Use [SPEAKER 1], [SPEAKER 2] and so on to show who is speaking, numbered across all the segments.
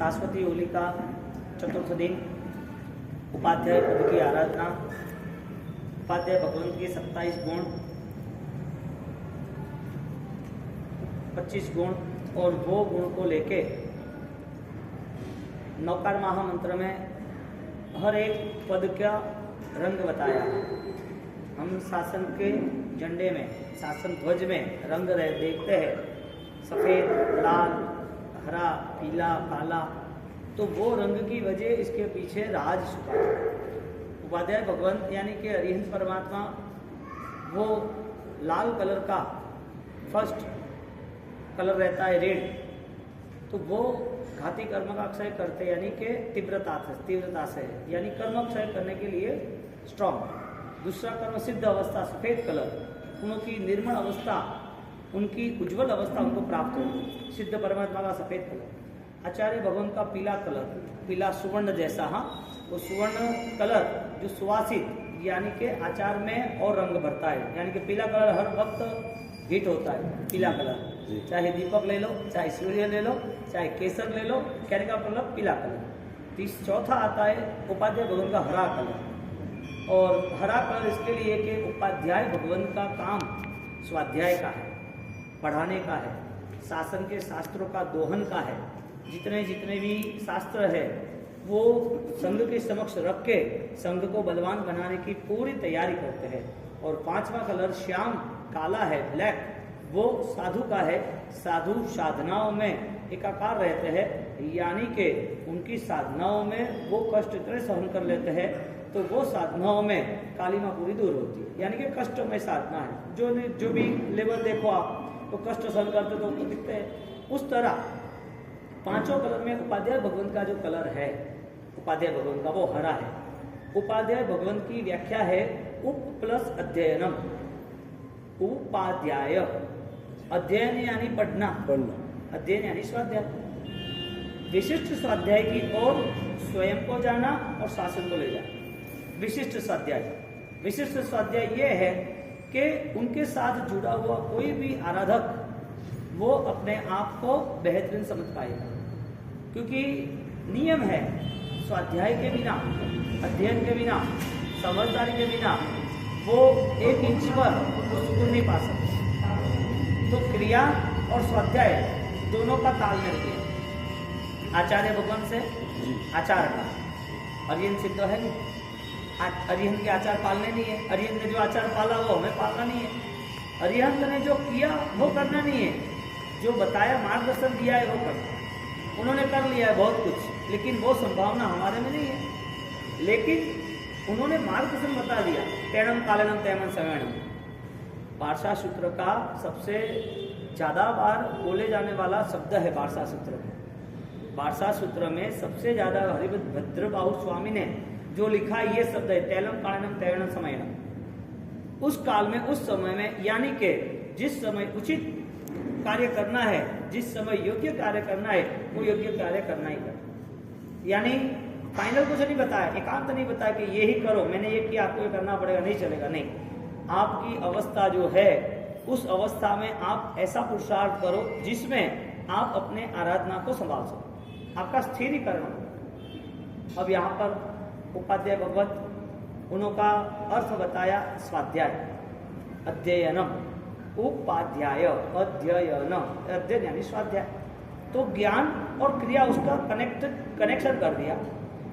[SPEAKER 1] शाश्वती होली का चतुर्थ दिन, उपाध्याय पद की आराधना, उपाध्याय भगवंत के 27 गुण, 25 गुण और वो गुण को लेके नौकार महामंत्र में हर एक पद का रंग बताया। हम शासन के झंडे में, शासन ध्वज में रंग देखते हैं, सफ़ेद, लाल, हरा, पीला, काला। तो वो रंग की वजह इसके पीछे राज छुपा है। उपाध्याय भगवंत यानी कि अरिहंत परमात्मा वो लाल कलर का फर्स्ट कलर रहता है, रेड। तो वो घाती कर्म का क्षय करते यानी कि तीव्रता से यानी कर्म क्षय करने के लिए स्ट्रॉन्ग। दूसरा कर्म सिद्ध अवस्था, सफ़ेद कलर, उनकी निर्मल अवस्था, उनकी उज्जवल अवस्था उनको प्राप्त होगी। सिद्ध परमात्मा का सफ़ेद कलर। आचार्य भगवान का पीला कलर, पीला सुवर्ण जैसा, हाँ, वो सुवर्ण कलर जो सुवासित यानी कि आचार में और रंग भरता है। यानी कि पीला कलर हर वक्त हिट होता है। पीला कलर चाहे दीपक ले लो, चाहे सूर्य ले लो, चाहे केसर ले लो, कहने का मतलब पीला कलर। चौथा आता है उपाध्याय भगवान का हरा कलर। और हरा कलर इसके लिए कि उपाध्याय भगवान का काम स्वाध्याय का है, पढ़ाने का है, शासन के शास्त्रों का दोहन का है। जितने भी शास्त्र है वो संघ के समक्ष रख के संघ को बलवान बनाने की पूरी तैयारी करते हैं। और पांचवा कलर श्याम काला है, ब्लैक, वो साधु का है। साधु साधनाओं में एकाकार रहते हैं, यानी कि उनकी साधनाओं में वो कष्ट इतने सहन कर लेते हैं तो वो साधनाओं में कालिमा पूरी दूर होती है। यानी कि कष्टमय साधना है। जो भी लेवल देखो आप तो कष्ट सहन करते तो दिखते हैं। उस तरह पांचों कलर में उपाध्याय भगवंत का जो कलर है, उपाध्याय भगवंत का वो हरा है। उपाध्याय भगवंत की व्याख्या है उप प्लस अध्ययनम। उपाध्याय, अध्ययन यानी पढ़ना, अध्ययन यानी स्वाध्याय। विशिष्ट स्वाध्याय की ओर स्वयं को जाना और शासन को ले जाना। विशिष्ट स्वाध्याय ये है कि उनके साथ जुड़ा हुआ कोई भी आराधक वो अपने आप को बेहतरीन समझ पाएगा। क्योंकि नियम है, स्वाध्याय के बिना, अध्ययन के बिना, समझदारी के बिना वो एक इंच पर सुकून नहीं पा सकते। तो क्रिया और स्वाध्याय दोनों का तालमेल किया। आचार्य भगवान से आचार का, अरिहंत सिद्ध है नहीं, अरिहंत के आचार पालने नहीं है। अरिहंत ने जो आचार पाला वो हमें पालना नहीं है। अरिहंत ने जो किया वो करना नहीं है, जो बताया, मार्गदर्शन दिया है वो करना। उन्होंने कर लिया है बहुत कुछ, लेकिन वो संभावना हमारे में नहीं है। लेकिन उन्होंने मार्गदर्शन बता दिया। तेणम कालेनम तैमन सवेणम, पारसा सूत्र का सबसे ज़्यादा बार बोले जाने वाला शब्द है पारसा सूत्र में। पारसा सूत्र में सबसे ज़्यादा हरिभद्र बाहु स्वामी ने जो लिखा ये शब्द है, तैलम कालेनम तैवणम समयनम। उस काल में, उस समय में, यानी कि जिस समय उचित कार्य करना है, जिस समय योग्य कार्य करना है, वो योग्य कार्य करना ही करना। यानी फाइनल कुछ नहीं बताया, एकांत नहीं बताया कि ये ही करो, मैंने ये किया, आपको ये करना पड़ेगा, नहीं चलेगा। नहीं, आपकी अवस्था जो है उस अवस्था में आप ऐसा पुरुषार्थ करो जिसमें आप अपने आराधना को संभाल सको, आपका स्थिरीकरण। अब यहाँ पर उपाध्याय भगवत उनका अर्थ बताया स्वाध्याय, अध्ययनम, उपाध्याय, अध्ययन, अध्ययन यानी स्वाध्याय। तो ज्ञान और क्रिया उसका कनेक्शन कर दिया।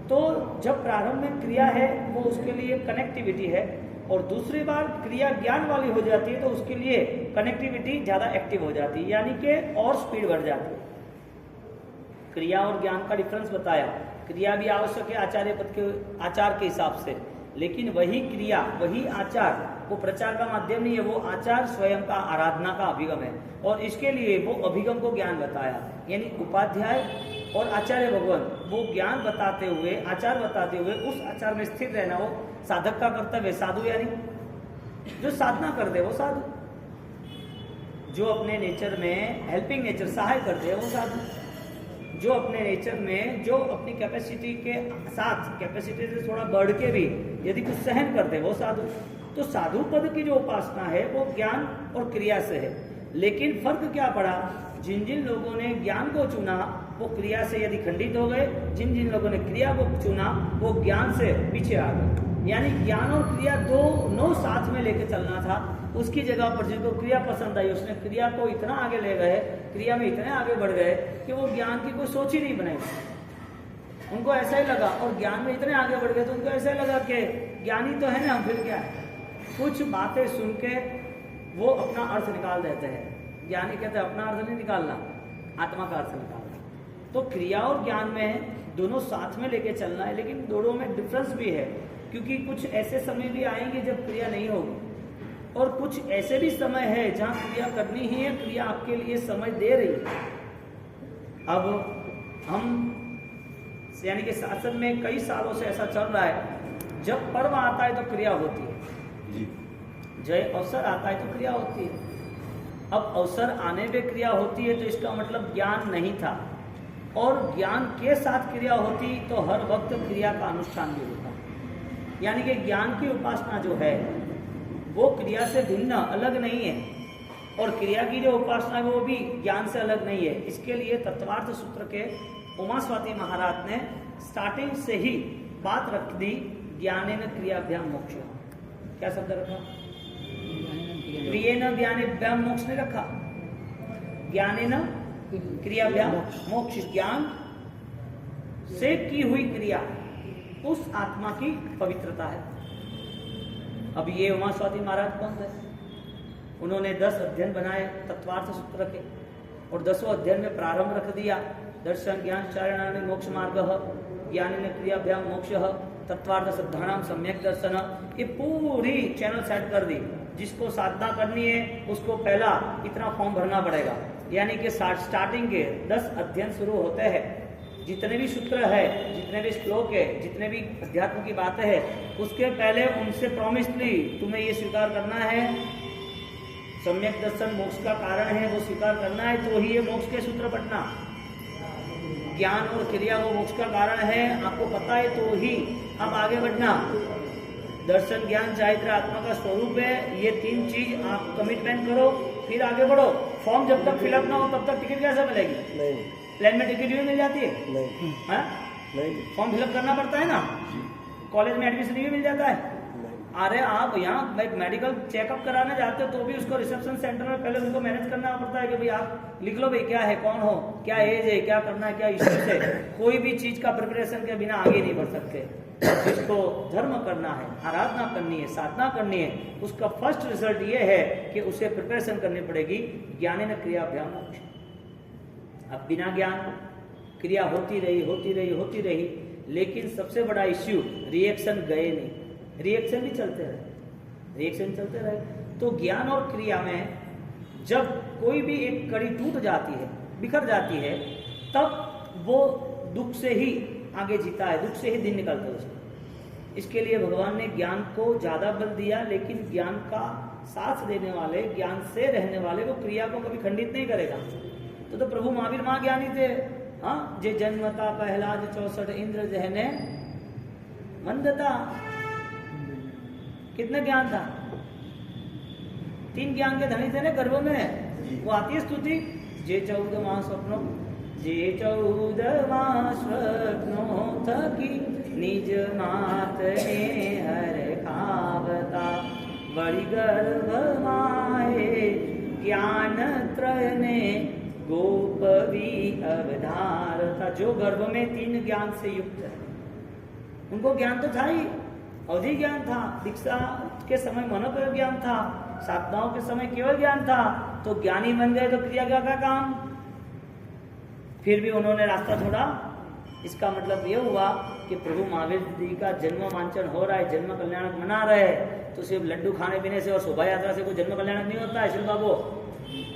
[SPEAKER 1] तो जब प्रारंभ में क्रिया है वो उसके लिए कनेक्टिविटी है, और दूसरी बार क्रिया ज्ञान वाली हो जाती है तो उसके लिए कनेक्टिविटी ज़्यादा एक्टिव हो जाती है, यानी कि और स्पीड बढ़ जाती है। क्रिया और ज्ञान का डिफरेंस बताया। क्रिया भी आवश्यक है आचार्य पद के आचार के हिसाब से, लेकिन वही क्रिया, वही आचार वो प्रचार का माध्यम नहीं है, वो आचार स्वयं का आराधना का अभिगम है। और इसके लिए वो अभिगम को ज्ञान बताया। यानी उपाध्याय और आचार्य भगवान वो ज्ञान बताते हुए, आचार बताते हुए उस आचार में स्थिर रहना वो साधक का कर्तव्य। साधु यानी जो साधना कर दे वो साधु, जो अपने नेचर में हेल्पिंग नेचर, सहाय करते हैं वो साधु, जो अपने नेचर में, जो अपनी कैपेसिटी के साथ, कैपेसिटी से थोड़ा बढ़ के भी यदि कुछ सहन करते वो साधु। तो साधु पद की जो उपासना है वो ज्ञान और क्रिया से है। लेकिन फर्क क्या पड़ा जिन जिन लोगों ने ज्ञान को चुना वो क्रिया से यदि खंडित हो गए, जिन जिन लोगों ने क्रिया को चुना वो ज्ञान से पीछे आ गए। यानी ज्ञान और क्रिया दोनों साथ में लेके चलना था। उसकी जगह पर जिनको क्रिया पसंद आई उसने क्रिया को इतना आगे ले गए, क्रिया में इतने आगे बढ़ गए कि वो ज्ञान की कोई सोच ही नहीं बनाई। उनको ऐसा ही लगा, और ज्ञान में इतने आगे बढ़ गए तो उनको ऐसा ही लगा कि ज्ञानी तो है ना, हम फिर क्या है। कुछ बातें सुन के वो अपना अर्थ निकाल देते हैं। ज्ञानी कहते हैं अपना अर्थ नहीं निकालना, आत्मा का अर्थ निकालना। तो क्रिया और ज्ञान में दोनों साथ में लेके चलना है, लेकिन दोनों में डिफरेंस भी है, क्योंकि कुछ ऐसे समय भी आएंगे जब क्रिया नहीं होगी, और कुछ ऐसे भी समय है जहाँ क्रिया करनी ही है, क्रिया आपके लिए समय दे रही है। अब हम यानी कि शासन में कई सालों से ऐसा चल रहा है, जब पर्व आता है तो क्रिया होती है, जय अवसर आता है तो क्रिया होती है। अब अवसर आने पे क्रिया होती है तो इसका मतलब ज्ञान नहीं था, और ज्ञान के साथ क्रिया होती तो हर वक्त क्रिया का अनुष्ठान भी होता। यानी कि ज्ञान की उपासना जो है वो क्रिया से भिन्न अलग नहीं है, और क्रिया की जो उपासना है वो भी ज्ञान से अलग नहीं है। इसके लिए तत्वार्थ सूत्र के उमा स्वाति महाराज ने स्टार्टिंग से ही बात रख दी, ज्ञानेन क्रियाभ्याम मोक्ष। क्या शब्द रखा? क्रियेन ज्ञानेभ्याम मोक्ष ने रखा, ज्ञानेन क्रियाभ्याम मोक्ष। ज्ञान से की हुई क्रिया उस आत्मा की पवित्रता है। अब ये उमा स्वाति महाराज कौन थे? उन्होंने 10 अध्ययन बनाए तत्वार्थ सूत्र के, और 10वें अध्ययन में प्रारंभ रख दिया, दर्शन ज्ञान चारणानि मोक्ष मार्ग, ज्ञानेन क्रियाभ्याम मोक्ष, तत्वार्थ सिद्धानाम सम्यक दर्शन। ये पूरी चैनल सेट कर दी। जिसको साधना करनी है उसको पहला इतना फॉर्म भरना पड़ेगा। यानी कि स्टार्टिंग के 10 अध्ययन शुरू होते हैं, जितने भी सूत्र है, जितने भी श्लोक है, जितने भी अध्यात्म की बातें है, उसके पहले उनसे प्रॉमिस ली, तुम्हें ये स्वीकार करना है, सम्यक दर्शन मोक्ष का कारण है, वो स्वीकार करना है, तो ही ये मोक्ष के सूत्र पढ़ना। ज्ञान और क्रिया वो मोक्ष का कारण है, आपको पता है तो ही आप आगे बढ़ना। दर्शन ज्ञान चारित्र आत्मा का स्वरूप है, ये 3 चीज आप कमिटमेंट करो, फिर आगे बढ़ो। फॉर्म जब तक फिलअप ना हो तब तक टिकट कैसे मिलेगी? नहीं। प्लेन में टिकट भी मिल जाती है? नहीं। नहीं। फॉर्म फिलअप करना पड़ता है ना? कॉलेज में एडमिशन भी मिल जाता है? अरे आप यहाँ मेडिकल चेकअप कराने जाते हो तो भी उसको रिसेप्शन सेंटर में पहले उनको मैनेज करना पड़ता है कि भाई आप लिख लो भाई क्या है, कौन हो, क्या एज है, क्या करना है, क्या इश्यूज है। कोई भी चीज का प्रिपरेशन के बिना आगे नहीं बढ़ सकते। जिसको धर्म करना है, आराधना करनी है, साधना करनी है, उसका फर्स्ट रिजल्ट ये है कि उसे प्रिपरेशन करनी पड़ेगी ज्ञानेन क्रियाभ्याम मोक्ष। अब बिना ज्ञान क्रिया होती रही, लेकिन सबसे बड़ा इश्यू रिएक्शन गए नहीं, रिएक्शन भी चलते रहे। तो ज्ञान और क्रिया में जब कोई भी एक कड़ी टूट जाती है, बिखर जाती है, तब वो दुख से ही आगे जीता है, दुख से ही दिन निकलता है उसका। इसके लिए भगवान ने ज्ञान को ज्यादा बल दिया, लेकिन ज्ञान का साथ देने वाले, ज्ञान से रहने वाले को क्रिया को कभी खंडित नहीं करेगा। तो प्रभु महावीर महाज्ञानी थे। हाँ, जे जन्मता पहलाज 64 इंद्र जहने मंदता। कितने ज्ञान था? 3 ज्ञान के धनी थे ना गर्भ में। वो आती है स्तुति, जे 14 स्वप्नो, जे 14 स्वप्नो थकी निज मात ने हर खावता, बड़ी गर्भ माए ज्ञान त्रय ने गोपवी अवधार था। जो गर्भ में 3 ज्ञान से युक्त है, उनको ज्ञान तो था ही, अवधि ज्ञान था, दीक्षा के समय मनोपर ज्ञान था, साधनाओं के समय केवल ज्ञान था। तो ज्ञानी बन गए तो क्रिया का काम। फिर भी उन्होंने रास्ता छोड़ा। इसका मतलब ये हुआ कि प्रभु महावीर जी का जन्म वांचन हो रहा है, जन्म कल्याणक मना रहे हैं, तो सिर्फ लड्डू खाने पीने से और शोभा यात्रा से कोई जन्म कल्याणक नहीं होता है। शिव बाबू,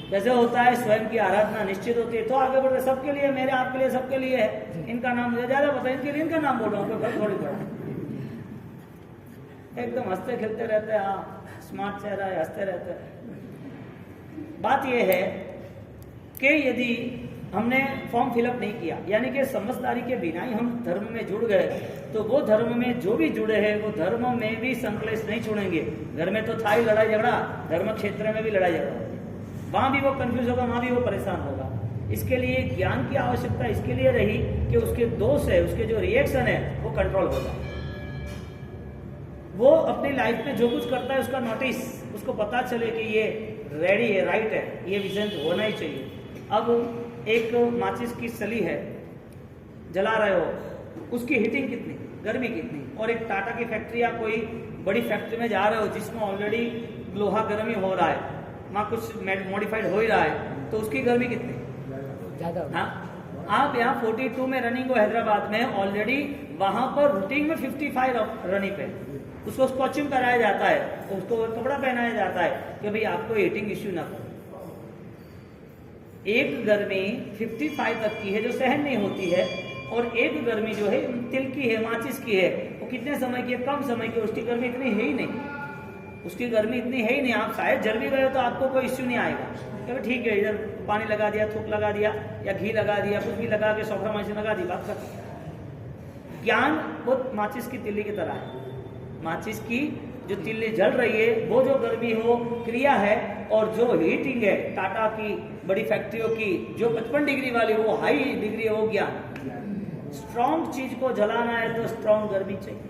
[SPEAKER 1] कैसे होता है? स्वयं की आराधना निश्चित होती है तो आगे बढ़ रहे। सबके लिए, मेरे आपके लिए, सबके लिए है। इनका नाम मुझे ज्यादा पता है, इनके लिए इनका नाम बोल रहा हूँ, कोई थोड़ी पड़ा। एकदम हंसते खेलते रहते हैं, हाँ स्मार्ट चेहरा है, हंसते रहते हैं। बात यह है कि यदि हमने फॉर्म फिलअप नहीं किया, यानी कि समझदारी के बिना ही हम धर्म में जुड़ गए, तो वो धर्म में जो भी जुड़े हैं वो धर्म में भी संकलेश नहीं छोड़ेंगे। घर में तो था ही लड़ाई झगड़ा, धर्म क्षेत्र में भी लड़ाई झगड़ा, वहां भी वो कंफ्यूज होगा, वहां भी वो परेशान होगा। इसके लिए ज्ञान की आवश्यकता इसके लिए रही कि उसके दोष है, उसके जो रिएक्शन है वो कंट्रोल हो जाए। वो अपनी लाइफ में जो कुछ करता है उसका नोटिस, उसको पता चले कि ये रेडी है, राइट है, ये विजन होना ही चाहिए। अब एक माचिस की सली है, जला रहे हो, उसकी हीटिंग कितनी, गर्मी कितनी, और एक टाटा की फैक्ट्री या कोई बड़ी फैक्ट्री में जा रहे हो जिसमें ऑलरेडी लोहा गर्मी हो रहा है, वहाँ कुछ मॉडिफाइड हो ही रहा है, तो उसकी गर्मी कितनी ज़्यादा। हाँ, आप यहाँ 42 में रनिंग हो हैदराबाद में, ऑलरेडी वहाँ पर रूटीन में 55 रनिंग पे, उसको स्कॉचिंग कराया जाता है, उसको कपड़ा पहनाया जाता है कि भाई आपको हीटिंग इश्यू ना हो। एक गर्मी 55 तक की है जो सहन नहीं होती है, और एक गर्मी जो है तिल की है, माचिस की है, वो कितने समय की है, कम समय की, उसकी गर्मी इतनी है ही नहीं, उसकी गर्मी इतनी है ही नहीं। आप शायद जल भी गए हो तो आपको कोई इश्यू नहीं आएगा, कि ठीक है इधर पानी लगा दिया, थूक लगा दिया या घी लगा दिया, कुछ भी लगा के सॉफ्रामाइसिन लगा दी, बात खत्म। ज्ञान वो माचिस की तिल्ली की तरह है। माचिस की जो तिल्ली जल रही है वो जो गर्मी हो क्रिया है, और जो हीटिंग है टाटा की बड़ी फैक्ट्रियों की जो 55 डिग्री वाली वो हाई डिग्री है, वो ज्ञान। स्ट्रॉन्ग चीज को जलाना है तो स्ट्रॉन्ग गर्मी चाहिए,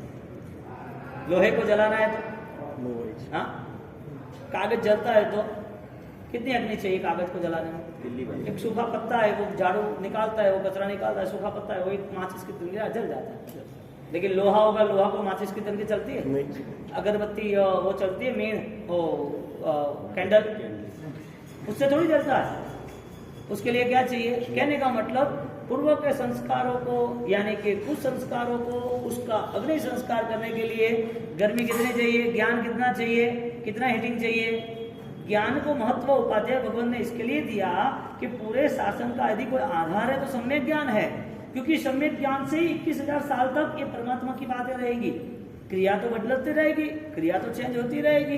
[SPEAKER 1] लोहे को जलाना है तो हाँ, कागज जलता है तो कितनी अग्नि चाहिए कागज को जलाने में। एक सूखा पत्ता है, वो झाड़ू निकालता है, वो कचरा निकालता है, सूखा पत्ता है, वो एक माचिस की तिल्ली जल जाता है। लेकिन लोहा होगा, लोहा को माचिस की तिल्ली चलती है, अगरबत्ती वो चलती है, मेन वो कैंडल, उससे थोड़ी जलता है। उसके लिए क्या चाहिए? कहने का मतलब पूर्व के संस्कारों को यानी कि कुछ संस्कारों को उसका अग्नि संस्कार करने के लिए गर्मी कितनी चाहिए, ज्ञान कितना चाहिए, कितना हीटिंग चाहिए। ज्ञान को महत्व उपाध्याय भगवान ने इसके लिए दिया कि पूरे शासन का यदि कोई आधार है तो सम्यक ज्ञान है, क्योंकि सम्यक ज्ञान से ही 21,000 साल तक ये परमात्मा की बातें रहेगी। क्रिया तो बदलती रहेगी, क्रिया तो चेंज होती रहेगी,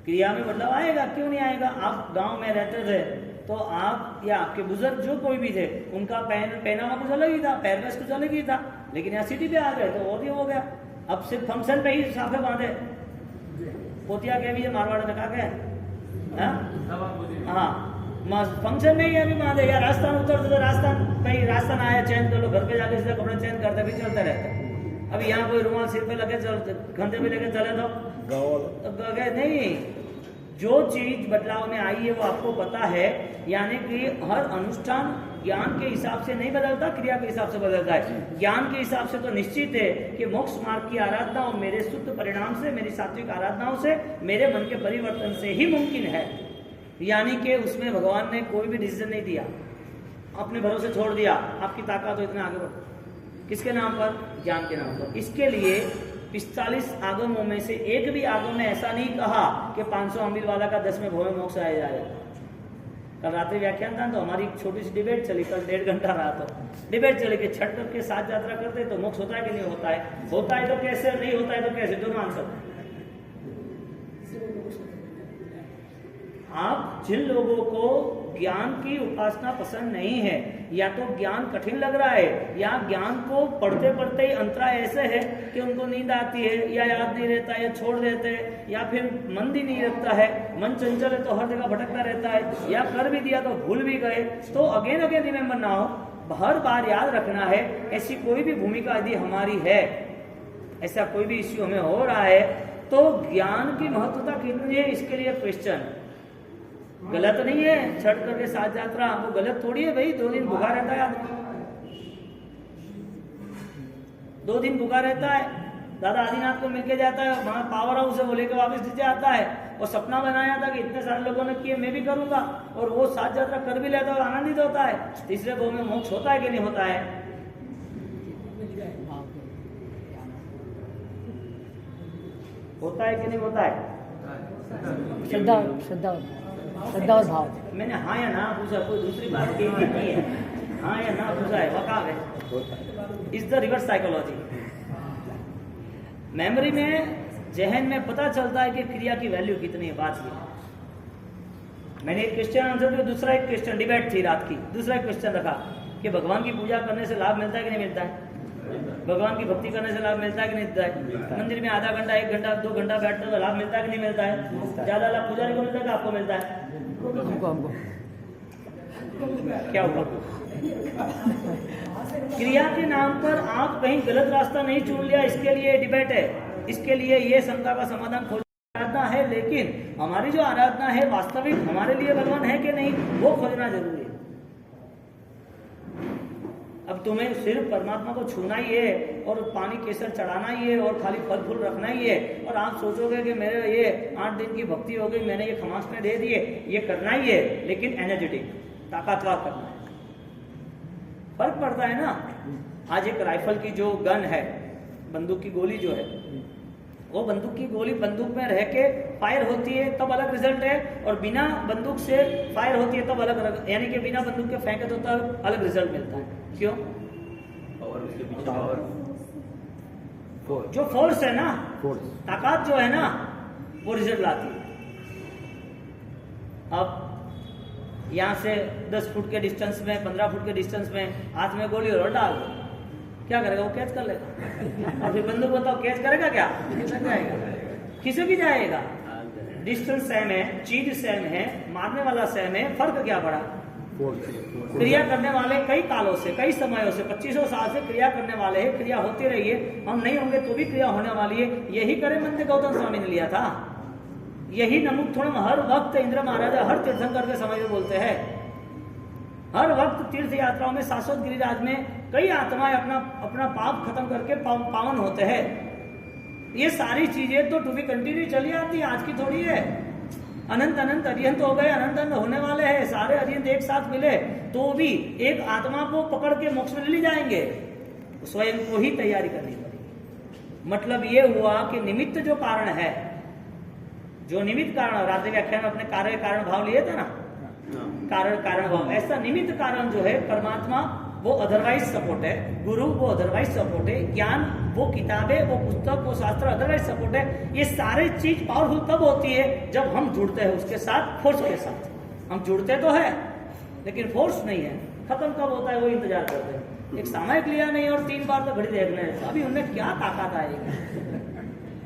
[SPEAKER 1] क्रिया में बदलाव आएगा, क्यों नहीं आएगा। आप गांव में रहते थे तो आप या आपके बुजुर्ग जो कोई भी थे उनका पहनावा कुछ अलग ही था, पहरवेश कुछ अलग ही था, लेकिन यहाँ सिटी पे आ गए तो और ये हो गया। अब सिर्फ फंक्शन पे ही साफे बांधे, पोतिया के भी मारवाड़ में कहा गया हाँ, फंक्शन में ही अभी बांधे, या राजस्थान उतरते तो राजस्थान भाई राजस्थान आया चेंज कर लो, घर पे जाके सीधा कपड़े चेंज करते भी चलते रहते। अभी यहाँ कोई रुमाल सिर पे लगे कंधे पे लेके चले तो गए नहीं। जो चीज बदलाव में आई है वो आपको पता है, यानी कि हर अनुष्ठान ज्ञान के हिसाब से नहीं बदलता, क्रिया के हिसाब से बदलता है। ज्ञान के हिसाब से तो निश्चित है कि मोक्ष मार्ग की आराधना और मेरे शुद्ध परिणाम से, मेरी सात्विक आराधनाओं से, मेरे मन के परिवर्तन से ही मुमकिन है। यानी कि उसमें भगवान ने कोई भी डिसीजन नहीं दिया, अपने भरोसे छोड़ दिया आपकी ताकत तो इतने आगे बढ़ो, किसके नाम पर? ज्ञान के नाम पर। इसके लिए 45 आगमों में से एक भी आगम ने ऐसा नहीं कहा कि 500 अमील वाला का 10वें भव में मोक्ष आया जाएगा। कल रात्रि व्याख्यान था तो हमारी छोटी सी डिबेट चली, कल 1.5 घंटा रहा तो डिबेट चली कि छठ करके साथ यात्रा करते तो मोक्ष होता है कि नहीं होता है, होता है तो कैसे, नहीं होता है तो कैसे, दोनों आंसर। आप जिन लोगों को ज्ञान की उपासना पसंद नहीं है, या तो ज्ञान कठिन लग रहा है, या ज्ञान को पढ़ते पढ़ते ही अंतरा ऐसे है कि उनको नींद आती है, या याद नहीं रहता है, या छोड़ देते हैं, या फिर मन भी नहीं रखता है, मन चंचल है तो हर जगह भटकता रहता है, या कर भी दिया तो भूल भी गए, तो अगेन अगेन रिमेम्बर ना हो, हर बार याद रखना है। ऐसी कोई भी भूमिका यदि हमारी है, ऐसा कोई भी इश्यू हमें हो रहा है, तो ज्ञान की महत्वता कितनी है इसके लिए क्वेश्चन। गलत नहीं है छठ करके साथ यात्रा, वो गलत थोड़ी है भाई। 2 दिन भूखा रहता है आदमी, 2 दिन भूखा रहता है, दादा आदिनाथ को मिलके जाता है, वहां पावर हाउस है वो लेकर वापस नीचे आता है, और सपना बनाया था कि इतने सारे लोगों ने किए मैं भी करूंगा, और वो साथ यात्रा कर भी लेता है और आनंदित होता है। तीसरे भव में मोक्ष होता है कि नहीं होता है? होता है कि नहीं होता है?
[SPEAKER 2] श्रद्धा श्रद्धा श्रद्धा और भाव।
[SPEAKER 1] मैंने हाँ या ना पूछा, कोई दूसरी बात की है, हाँ या ना पूछा है, वकाफ है। Is the reverse psychology. Memory में, जहन में पता चलता है कि क्रिया की वैल्यू कितनी है। बात की मैंने एक क्वेश्चन आंसर दिया, दूसरा एक क्वेश्चन, डिबेट थी रात की, दूसरा एक क्वेश्चन रखा कि भगवान की पूजा करने से लाभ मिलता है कि नहीं मिलता है, भगवान की भक्ति करने से लाभ मिलता है कि नहीं मिलता है, मंदिर में आधा घंटा 1 घंटा 2 घंटा बैठते तो लाभ मिलता है कि नहीं मिलता है, ज्यादा लाभ पुजारी को मिलता है कि आपको मिलता है?
[SPEAKER 2] हमको
[SPEAKER 1] क्या होगा? क्रिया के नाम पर आप कहीं गलत रास्ता नहीं चुन लिया, इसके लिए डिबेट है, इसके लिए ये शंका का समाधान खोज आराधना है, लेकिन हमारी जो आराधना है वास्तविक हमारे लिए भगवान है कि नहीं, वो खोजना जरूरी है। अब तुम्हें सिर्फ परमात्मा को छूना ही है और पानी केसर चढ़ाना ही है और खाली फल फूल रखना ही है, और आप सोचोगे कि मेरे ये 8 दिन की भक्ति हो गई, मैंने ये खमास में दे दिए, ये करना ही है, लेकिन एनर्जेटिक ताकतवर करना है। फर्क पड़ता है ना। आज एक राइफल की जो गन है, बंदूक की गोली जो है, वो बंदूक की गोली बंदूक में रह के फायर होती है तब अलग रिजल्ट है, और बिना बंदूक से फायर होती है तब अलग, यानी कि बिना बंदूक के फेंके तो तब अलग रिजल्ट मिलता है। क्यों?
[SPEAKER 3] और उसके पीछे और
[SPEAKER 1] जो फोर्स है ना, ताकत जो है ना, वो रिजल्ट लाती है। अब यहाँ से 10 फुट के डिस्टेंस में, 15 फुट के डिस्टेंस में हाथ में गोली और डाल दो, क्या करेगा? वो कैच कर लेगा। और फिर बंदूक बताओ कैच करेगा क्या? जाएगा, खिसक ही जाएगा। डिस्टेंस सेम है, चीज सेम है, मारने वाला सेम है, फर्क क्या पड़ा? क्रिया करने वाले कई कालों से, कई समयों से, 2500 साल से क्रिया करने वाले हैं, क्रिया होती रही है, हम नहीं होंगे तो भी क्रिया होने वाली है। यही करे मंदिर गौतम स्वामी ने लिया था, यही नमुक्थुणम हर वक्त इंद्र महाराजा हर तीर्थंकर के समय में बोलते हैं। हर वक्त तीर्थ यात्राओं में, शाश्वत गिरिराज में कई आत्माएं अपना पाप खत्म करके पावन होते हैं। ये सारी चीजें तो टू बी कंटिन्यू चली आती है, आज की थोड़ी है। अनंत अनंत अरिहंत हो गए, अनंत अनंत होने वाले हैं, सारे अरिहंत एक साथ मिले तो भी एक आत्मा को पकड़ के मोक्ष में ले जाएंगे, स्वयं को ही तैयारी करनी पड़ेगी। मतलब ये हुआ कि निमित्त जो कारण है, जो निमित्त कारण, रात्रि व्याख्यान में अपने कार्य कारण भाव लिए थे ना, कारण कारण भाव, ऐसा निमित्त कारण जो है परमात्मा, वो अदरवाइज सपोर्ट है, गुरु वो अदरवाइज सपोर्ट है, ज्ञान वो किताबें, वो पुस्तक, वो शास्त्र अदरवाइज सपोर्ट है। ये सारे चीज पावरफुल तब होती है जब हम जुड़ते हैं उसके साथ, फोर्स के साथ। हम जुड़ते तो है लेकिन फोर्स नहीं है। खत्म कब होता है वो इंतजार करते हैं। एक सामयिक लिया नहीं और 3 बार तो घड़ी देखना है, अभी उनमें क्या ताकत आएगी।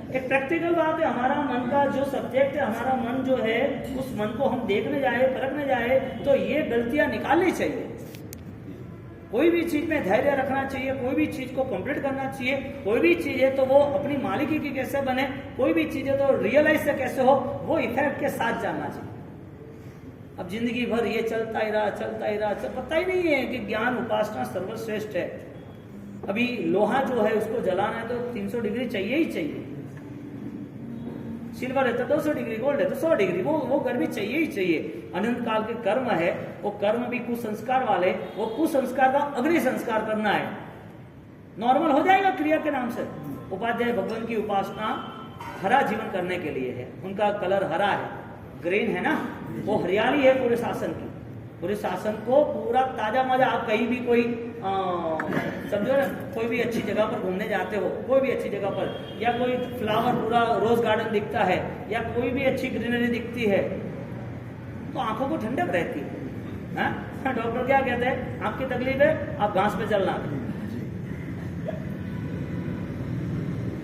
[SPEAKER 1] एक प्रैक्टिकल बात है, हमारा मन का जो सब्जेक्ट है, हमारा मन जो है, उस मन को हम देखने जाए, परखने जाए तो ये गलतियां निकालनी चाहिए। कोई भी चीज में धैर्य रखना चाहिए, कोई भी चीज को कंप्लीट करना चाहिए। कोई भी चीज है तो वो अपनी मालिकी की कैसे बने, कोई भी चीज है तो रियलाइज से कैसे हो, वो इफेक्ट के साथ जानना चाहिए। अब जिंदगी भर ये चलता ही रहा, पता ही नहीं है कि ज्ञान उपासना सर्वश्रेष्ठ है। अभी लोहा जो है उसको जलाना है तो 300 डिग्री चाहिए ही चाहिए। सिल्वर है तो 200 डिग्री, गोल्ड है तो 100 डिग्री, वो गर्मी चाहिए ही चाहिए। अनंत काल के कर्म है, वो कर्म भी कुसंस्कार वाले, वो कुसंस्कार का अग्नि संस्कार करना है। नॉर्मल हो जाएगा क्रिया के नाम से। उपाध्याय भगवान की उपासना हरा जीवन करने के लिए है, उनका कलर हरा है, ग्रीन है ना, वो हरियाली है पूरे शासन की। पूरे शासन को पूरा ताजा मजा। आप कहीं भी कोई समझो ना, कोई भी अच्छी जगह पर घूमने जाते हो, कोई भी अच्छी जगह पर, या कोई फ्लावर पूरा रोज गार्डन दिखता है, या कोई भी अच्छी ग्रीनरी दिखती है, तो आंखों को ठंडक रहती है। डॉक्टर क्या कहते हैं, आपकी तकलीफ है आप घास पे चलना।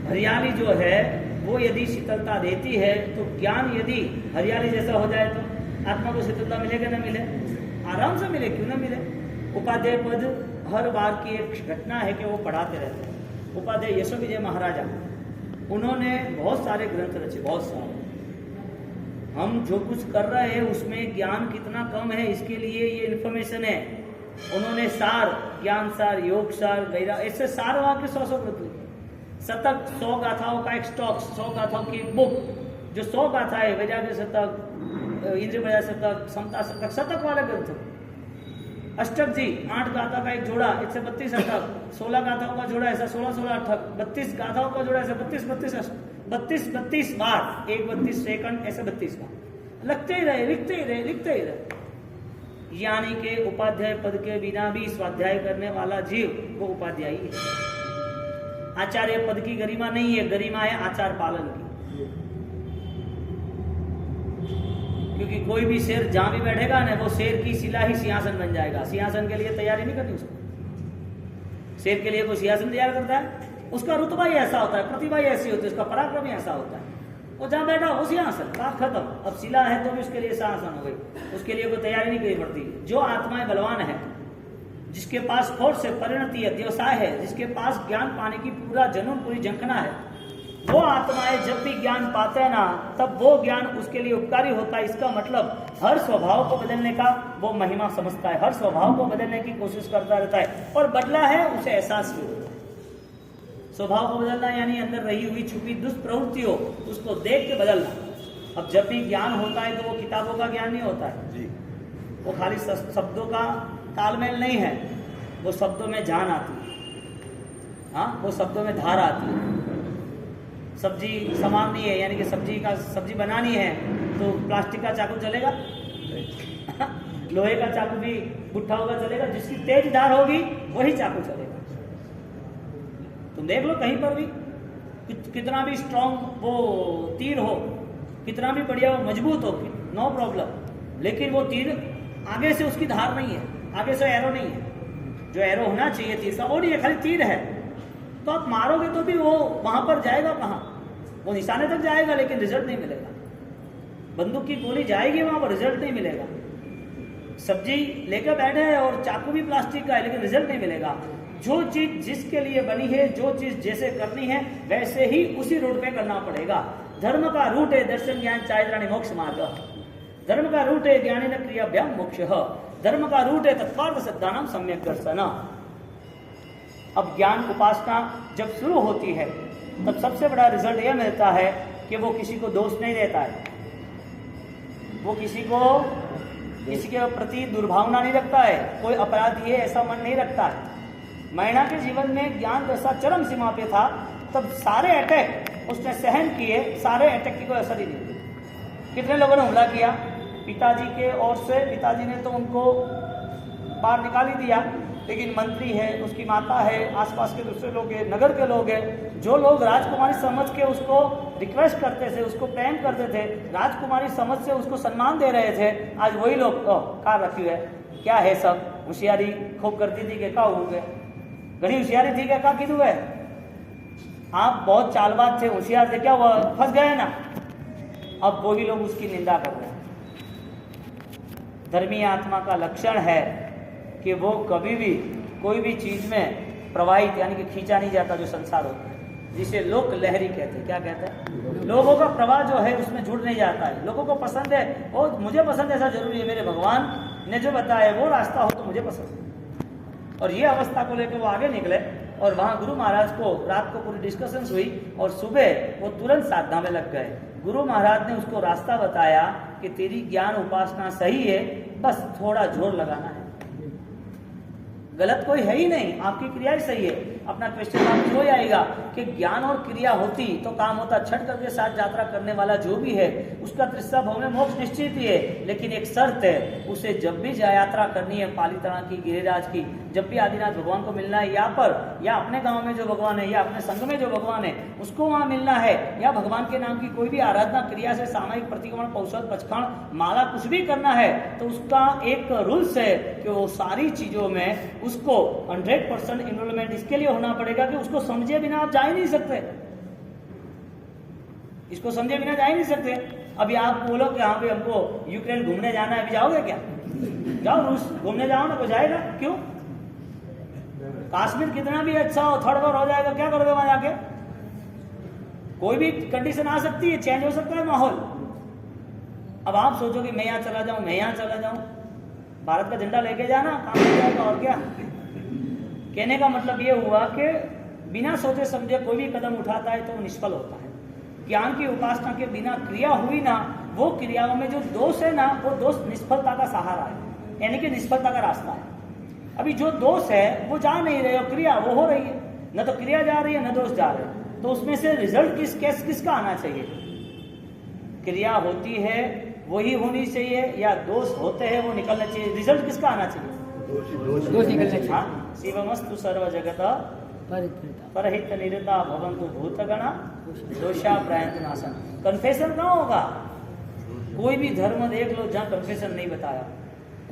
[SPEAKER 1] हरियाली जो है वो यदि शीतलता देती है, तो ज्ञान यदि हरियाली जैसा हो जाए तो आत्मा को शीतलता मिलेगा ना मिले? आराम से मिले, क्यों ना मिले। उपाध्याय पद हर बार की एक घटना है कि वो पढ़ाते रहते हैं। उपाध्याय यशो विजय महाराजा, उन्होंने बहुत सारे ग्रंथ रचे, बहुत सारे। हम जो कुछ कर रहे हैं उसमें ज्ञान कितना कम है, इसके लिए ये इन्फॉर्मेशन है। उन्होंने सार, ज्ञान सार, योग सार, गैरा, ऐसे सार वहां के 100 ग्रंथ लिखे। शतक, 100 गाथाओं का एक स्टॉक, 100 गाथाओं की बुक, जो 100 गाथा है, वैजाग्य शतक, इंद्र बजा शतक, समता शतक, शतक वाले ग्रंथ। अष्टक जी 8 गाथा का एक जोड़ा, 132 अष्टक, 16 गाथाओं का जोड़ा, ऐसा 16 अष्टक, 32 गाथाओं का जोड़ा, ऐसा 32 बार, 1 सेकंड, ऐसे 32 बार लगते ही रहे, लिखते ही रहे। यानी के उपाध्याय पद के बिना भी स्वाध्याय करने वाला जीव वो उपाध्यायी है। आचार्य पद की गरिमा नहीं है, गरिमा है आचार पालन की। क्योंकि कोई भी शेर जहां भी बैठेगा ना, वो शेर की शिला ही सिंहासन बन जाएगा। सिंहासन के लिए तैयारी नहीं करनी उसको। शेर के लिए कोई सिंहासन तैयार करता है, उसका रुतबा ही ऐसा होता है, प्रतिभा ही ऐसी होती है, उसका पराक्रम ही ऐसा होता है। वो जहाँ बैठा वो सिंहासन, बात खत्म। अब शिला है तो भी उसके लिए सिंहासन हो गई, उसके लिए कोई तैयारी नहीं करनी पड़ती। जो आत्माएं बलवान है, जिसके पास फोर्स है, परिणति है, व्यवसाय है, जिसके पास ज्ञान पाने की पूरा जुनून, पूरी झंखना है, वो आत्माएं जब भी ज्ञान पाते हैं ना, तब वो ज्ञान उसके लिए उपकारी होता है। इसका मतलब हर स्वभाव को बदलने का वो महिमा समझता है, हर स्वभाव को बदलने की कोशिश करता रहता है, और बदला है उसे एहसास भी होता है। स्वभाव को बदलना यानी अंदर रही हुई छुपी दुष्प्रवृत्तियों उसको देख के बदलना। अब जब भी ज्ञान होता है तो वो किताबों का ज्ञान नहीं होता है जी, वो खाली शब्दों का तालमेल नहीं है, वो शब्दों में जान आती है, हाँ, वो शब्दों में धार आती है। सब्जी समारनी है, यानी कि सब्जी बनानी है, तो प्लास्टिक का चाकू चलेगा? लोहे का चाकू भी गुट्ठा होगा चलेगा? जिसकी तेज धार होगी वही चाकू चलेगा। तुम देख लो कहीं पर भी कितना भी स्ट्रॉन्ग वो तीर हो, कितना भी बढ़िया वो मजबूत हो, नो प्रॉब्लम, लेकिन वो तीर आगे से उसकी धार नहीं है, आगे से एरो नहीं है। जो एरो होना चाहिए तीर का वो नहीं है, खाली तीर है। तो आप मारोगे तो भी वो वहां पर जाएगा कहाँ? वो निशाने तक जाएगा लेकिन रिजल्ट नहीं मिलेगा। बंदूक की गोली जाएगी वहां पर, रिजल्ट नहीं मिलेगा। सब्जी लेकर बैठे हैं और चाकू भी प्लास्टिक का है लेकिन रिजल्ट नहीं मिलेगा। जो चीज जिसके लिए बनी है, जो चीज जैसे करनी है वैसे ही उसी रूट पे करना पड़ेगा। धर्म का रूट है दर्शन ज्ञान चारित्राणि मोक्ष मार्ग। धर्म का रूट है ज्ञानी न क्रियाभ्याम मोक्ष। धर्म का रूट है तत्पार्थ सिद्धानाम सम्यक दर्शन। अब ज्ञान उपासना जब शुरू होती है तब सबसे बड़ा रिजल्ट यह मिलता है कि वो किसी को दोष नहीं देता है, वो किसी के प्रति दुर्भावना नहीं रखता है, कोई अपराधी है ऐसा मन नहीं रखता है। मैना के जीवन में ज्ञान जैसा चरम सीमा पे था, तब सारे अटैक उसने सहन किए, सारे अटैक की कोई असर ही नहीं हुई। कितने लोगों ने हमला किया पिताजी के ओर से, पिताजी ने तो उनको बाहर निकाल ही दिया, लेकिन मंत्री है, उसकी माता है, आसपास के दूसरे लोग हैं, नगर के लोग हैं, जो लोग राजकुमारी समझ के उसको रिक्वेस्ट करते थे, उसको प्रेम करते थे, राजकुमारी समझ से उसको सम्मान दे रहे थे, आज वही लोग कार रखी है, क्या है सब होशियारी खूब करती थी क्या हो गए, घड़ी होशियारी थी क्या कीधु है, आप बहुत चालबाज थे, होशियार थे, क्या हुआ, फंस गए ना। अब वही लोग उसकी निंदा कर रहे हैं। धर्मी आत्मा का लक्षण है कि वो कभी भी कोई भी चीज में प्रवाहित यानी कि खींचा नहीं जाता, जो संसार होता है, जिसे लोक लहरी कहते हैं। क्या कहते हैं? लोगों का प्रवाह जो है उसमें जुड़ नहीं जाता है। लोगों को पसंद है और मुझे पसंद है ऐसा जरूरी है, मेरे भगवान ने जो बताया वो रास्ता हो तो मुझे पसंद है। और ये अवस्था को लेकर वो आगे निकले और वहां गुरु महाराज को रात को पूरी डिस्कशन हुई और सुबह वो तुरंत साधना में लग गए। गुरु महाराज ने उसको रास्ता बताया कि तेरी ज्ञान उपासना सही है, बस थोड़ा जोर लगाना है, गलत कोई है ही नहीं, आपकी क्रिया ही सही है। अपना क्वेश्चन आपको हो जाएगा कि ज्ञान और क्रिया होती तो काम होता। छठ करके साथ यात्रा करने वाला जो भी है उसका त्रिस्सा भव में मोक्ष निश्चित ही है, लेकिन एक शर्त है, उसे जब भी यात्रा करनी है पालीताना की, गिरिराज की, जब भी आदिनाथ भगवान को मिलना है, यहाँ पर या अपने गांव में जो भगवान है या अपने संघ में जो भगवान है उसको वहां मिलना है, या भगवान के नाम की कोई भी आराधना क्रिया से सामायिक प्रतिक्रमण पौषध पचखण माला कुछ भी करना है, तो उसका एक रूल्स है कि वो सारी चीजों में उसको 100% इनरोलमेंट इसके लिए होना पड़ेगा कि उसको समझे बिना आप जा ही नहीं सकते, इसको समझे बिना जा ही नहीं सकते। अभी आप बोलो कि हाँ भाई हमको यूक्रेन घूमने जाना है, अभी जाओगे क्या? जाओ रूस घूमने जाओ ना, कोई जाएगा? क्यों? कश्मीर कितना भी अच्छा हो, थर्ड वॉर हो जाएगा, क्या करोगे वहां जाके? कोई भी कंडीशन आ सकती है, चेंज हो सकता है माहौल। अब आप सोचोगे मैं यहाँ चला जाऊं, मैं यहाँ चला जाऊं, भारत का झंडा लेके जाना, काम हो जाएगा और क्या। कहने का मतलब ये हुआ कि बिना सोचे समझे कोई भी कदम उठाता है तो वो निष्फल होता है। ज्ञान की उपासना के बिना क्रिया हुई ना, वो क्रियाओं में जो दोष है ना, वो दोष निष्फलता का सहारा है, यानी कि निष्फलता का रास्ता है। अभी जो दोष है वो जा नहीं रहे और क्रिया वो हो रही है, न तो क्रिया जा रही है न दोष जा रहे हैं, तो उसमें से रिजल्ट किसका आना चाहिए? क्रिया होती है वही होनी चाहिए या दोष होते हैं वो निकलना चाहिए? रिजल्ट किसका आना चाहिए?
[SPEAKER 2] दोष निकलना चाहिए।
[SPEAKER 1] शिवमस्तु सर्व जगत परहित निरता भवन्तु भूतगणा दोषा प्रयंत नाशन। कन्फेशन कहाँ होगा? कोई भी धर्म देख लो जहाँ कन्फेशन नहीं बताया,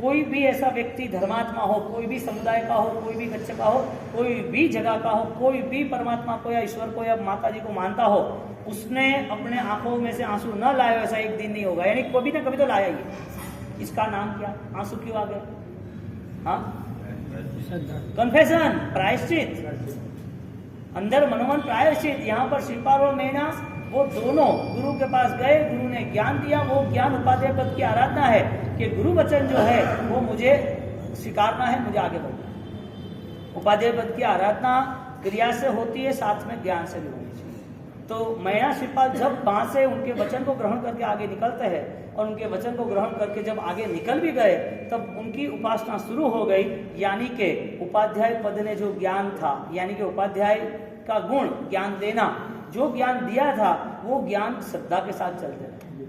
[SPEAKER 1] कोई भी ऐसा व्यक्ति धर्मात्मा हो, कोई भी समुदाय का हो, कोई भी बच्चे का हो, कोई भी जगह का हो, कोई भी परमात्मा को या ईश्वर को या माता जी को मानता हो, उसने अपने आंखों में से आंसू न लाए ऐसा एक दिन नहीं होगा। यानी कभी ना कभी तो लाया ही। इसका नाम क्या? आंसू क्यों आ गए? हाँ, कन्फेशन, प्रायश्चित, अंदर मनोमन प्रायश्चित। यहाँ पर श्रीपाल और मैना वो दोनों गुरु के पास गए, गुरु ने ज्ञान दिया। वो ज्ञान उपाध्याय पद की आराधना है कि गुरु वचन जो है वो मुझे स्वीकारना है, मुझे आगे बढ़ना है। उपाध्याय पद की आराधना क्रिया से होती है, साथ में ज्ञान से भी होनी चाहिए। तो मैना श्रीपाल जब वहां से उनके वचन को ग्रहण करके आगे निकलते हैं और उनके वचन को ग्रहण करके जब आगे निकल भी गए, तब उनकी उपासना शुरू हो गई। यानी कि उपाध्याय पद ने जो ज्ञान था, यानी कि उपाध्याय का गुण ज्ञान देना, जो ज्ञान दिया था वो ज्ञान श्रद्धा के साथ चलते रहे।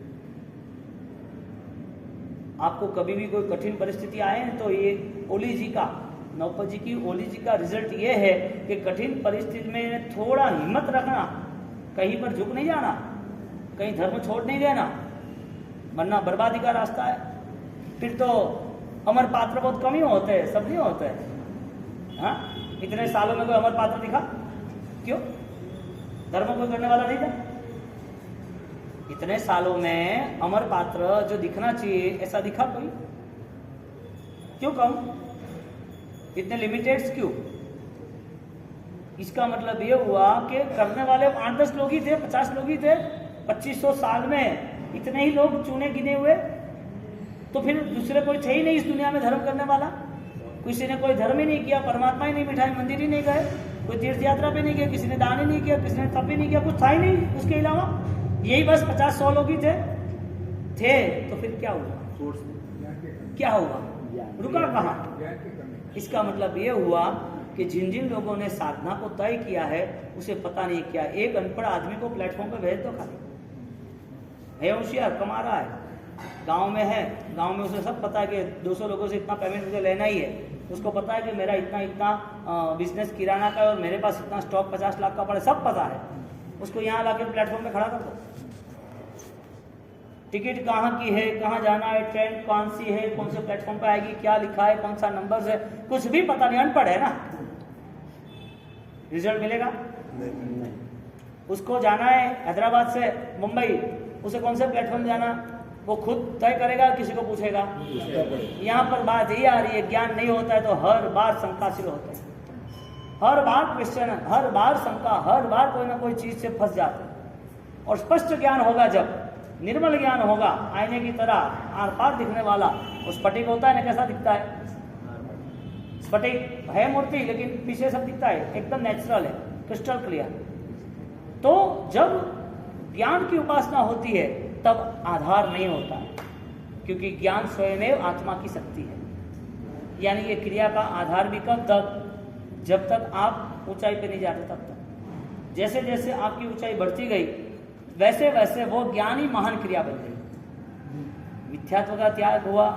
[SPEAKER 1] आपको कभी भी कोई कठिन परिस्थिति आए तो ये ओली जी का, नौपत जी की ओली जी का रिजल्ट ये है कि कठिन परिस्थिति में थोड़ा हिम्मत रखना, कहीं पर झुक नहीं जाना, कहीं धर्म छोड़ नहीं देना, वरना बर्बादी का रास्ता है। फिर तो अमर पात्र बहुत कम ही होते हैं, सब नहीं होते हैं। हाँ, इतने सालों में कोई अमर पात्र दिखा? क्यों? धर्म कोई करने वाला नहीं था। इतने सालों में अमर पात्र जो दिखना चाहिए ऐसा दिखा कोई? क्यों कम? इतने लिमिटेड्स क्यों? इसका मतलब ये हुआ कि करने वाले 8-10 लोग ही थे, 50 लोग ही थे। 2500 साल में इतने ही लोग चुने गिने हुए, तो फिर दूसरे कोई थे ही नहीं इस दुनिया में धर्म करने वाला। किसी ने कोई धर्म ही नहीं किया, परमात्मा ही नहीं बिठाए, मंदिर ही नहीं गए, कोई तीर्थ यात्रा पे नहीं गया, किसी ने दान ही नहीं किया, किसी ने तप ही नहीं किया, कुछ था ही नहीं उसके अलावा। यही बस 50-100 लोग ही थे। तो फिर क्या हुआ? क्या हुआ? रुका कहाँ? इसका मतलब ये हुआ कि जिन जिन लोगों ने साधना को तय किया है उसे पता नहीं क्या। एक अनपढ़ आदमी को प्लेटफॉर्म पे भेज दो, खाली है होशियार, कमा रहा है, गांव में है, गांव में उसे सब पता है कि 200 लोगों से इतना पेमेंट मुझे लेना ही है। उसको पता है कि मेरा इतना बिजनेस किराना का है और मेरे पास इतना स्टॉक 50 लाख का पड़े, सब पता है। उसको यहाँ लाके प्लेटफॉर्म पे खड़ा कर दो। टिकट कहाँ की है, कहाँ जाना है, ट्रेन कौन सी है, कौन से प्लेटफॉर्म पे आएगी, क्या लिखा है, कौन सा नंबर है, कुछ भी पता नहीं, अनपढ़ है ना। रिजल्ट मिलेगा? नहीं। उसको जाना है हैदराबाद से मुंबई, उसे कौन से प्लेटफॉर्म जाना वो खुद तय करेगा, किसी को पूछेगा? यहाँ पर बात ये आ रही है, ज्ञान नहीं होता है तो हर बार शंकाशील होता है, हर बार क्वेश्चन, हर बार शंका, हर बार कोई ना कोई चीज से फंस जाते हैं। और स्पष्ट ज्ञान होगा, जब निर्मल ज्ञान होगा, आईने की तरह आर पार दिखने वाला, वो स्फटिक होता है ना, कैसा दिखता है? स्फटिक है मूर्ति, लेकिन पीछे सब दिखता है, एकदम नेचुरल है, क्रिस्टल क्लियर। तो जब ज्ञान की उपासना होती है तब आधार नहीं होता है, क्योंकि ज्ञान स्वयं आत्मा की शक्ति है। यानी ये क्रिया का आधार भी कब तक? जब तक आप ऊंचाई पे नहीं जाते तब तक। जैसे जैसे आपकी ऊंचाई बढ़ती गई वैसे वैसे वो ज्ञान ही महान क्रिया बन गई। मिथ्यात्व का त्याग हुआ,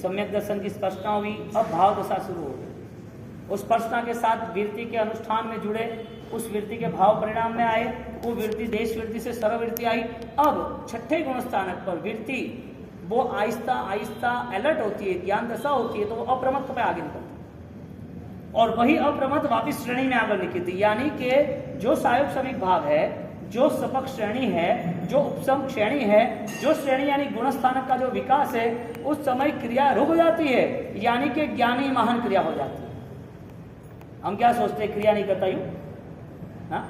[SPEAKER 1] सम्यक दर्शन की स्पर्शना हुई, अब भाव दशा शुरू हो गई। उस स्पर्शना के साथ वृत्ति के अनुष्ठान में जुड़े, उस वृत्ति के भाव परिणाम में आए, वो वृत्ति देश वृत्ति से सर्व वृत्ति आई। अब छठे गुण स्थानक पर वृत्ति वो आहिस्ता आहिस्ता अलर्ट होती है, ज्ञान दशा होती है, तो वो अप्रमत्त पे आगे निकलती है और वही अप्रमत्त वापिस श्रेणी में आगे निकलती है। यानी कि जो सायोग समीक भाव है, जो सपक श्रेणी है, जो उपसम श्रेणी है, जो श्रेणी यानी गुण स्थानक का जो विकास है, उस समय क्रिया रुक जाती है, यानी कि ज्ञानी महान क्रिया हो जाती है। हम क्या सोचते हैं, क्रिया नहीं करता यूं, हाँ?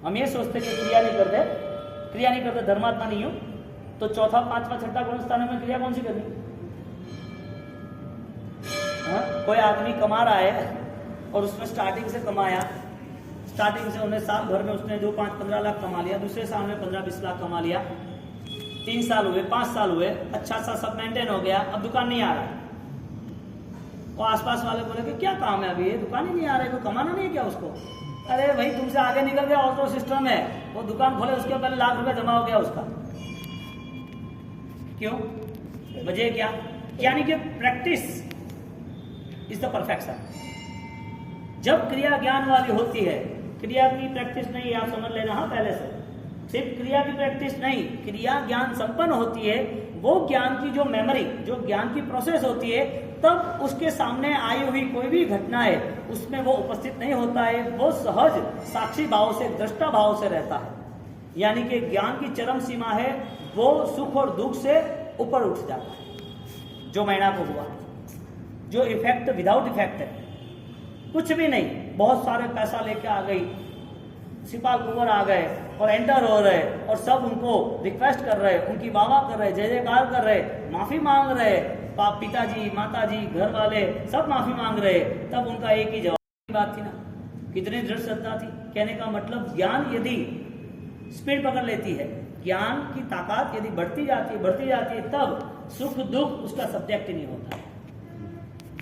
[SPEAKER 1] हम ये सोचते कि क्रिया नहीं करते धर्मात्मा नहीं हूं, तो चौथा पांचवा छठा गुण स्थान में क्रिया कौन सी करनी? हाँ? कोई आदमी कमा रहा है और उसने स्टार्टिंग से कमाया, स्टार्टिंग से उन्हें साल भर में उसने जो 5-15 लाख कमा लिया, दूसरे साल में 15-20 लाख कमा लिया, 3 साल हुए, 5 साल हुए, अच्छा सा सब मेंटेन हो गया, अब दुकान नहीं आ रहा है। और आसपास वाले बोले कि क्या काम है अभी, ये दुकान ही नहीं आ रहा है, कोई कमाना नहीं है क्या उसको? अरे भाई तुमसे आगे निकल गया, ऑटो सिस्टम है, वो दुकान खोले उसके पहले लाख रुपए जमा हो गया उसका। क्यों? वजह क्या? यानी कि प्रैक्टिस इज द परफेक्शन। जब क्रिया ज्ञान वाली होती है, क्रिया की प्रैक्टिस नहीं, आप समझ लेना हाँ पहले से, सिर्फ क्रिया की प्रैक्टिस नहीं, क्रिया ज्ञान संपन्न होती है, वो ज्ञान की जो मेमोरी, जो ज्ञान की प्रोसेस होती है, तब उसके सामने आई हुई कोई भी घटना है उसमें वो उपस्थित नहीं होता है, वो सहज साक्षी भाव से, दृष्टा भाव से रहता है। यानी कि ज्ञान की चरम सीमा है, वो सुख और दुख से ऊपर उठ जाता है। जो मैना को हुआ, जो इफेक्ट विदाउट इफेक्ट है, कुछ भी नहीं, बहुत सारे पैसा लेके आ गई, सिपाल कुंवर आ गए और एंटर हो रहे और सब उनको रिक्वेस्ट कर रहे, उनकी वाह कर रहे, जय जयकार कर रहे, माफी मांग रहे, पिताजी, माताजी, घर वाले सब माफी मांग रहे, तब उनका एक ही जवाब की बात थी ना, कितनी दृढ़ श्रद्धा थी। कहने का मतलब ज्ञान यदि स्पीड पकड़ लेती है, ज्ञान की ताकत यदि बढ़ती जाती है, तब सुख दुख उसका सब्जेक्ट ही नहीं होता।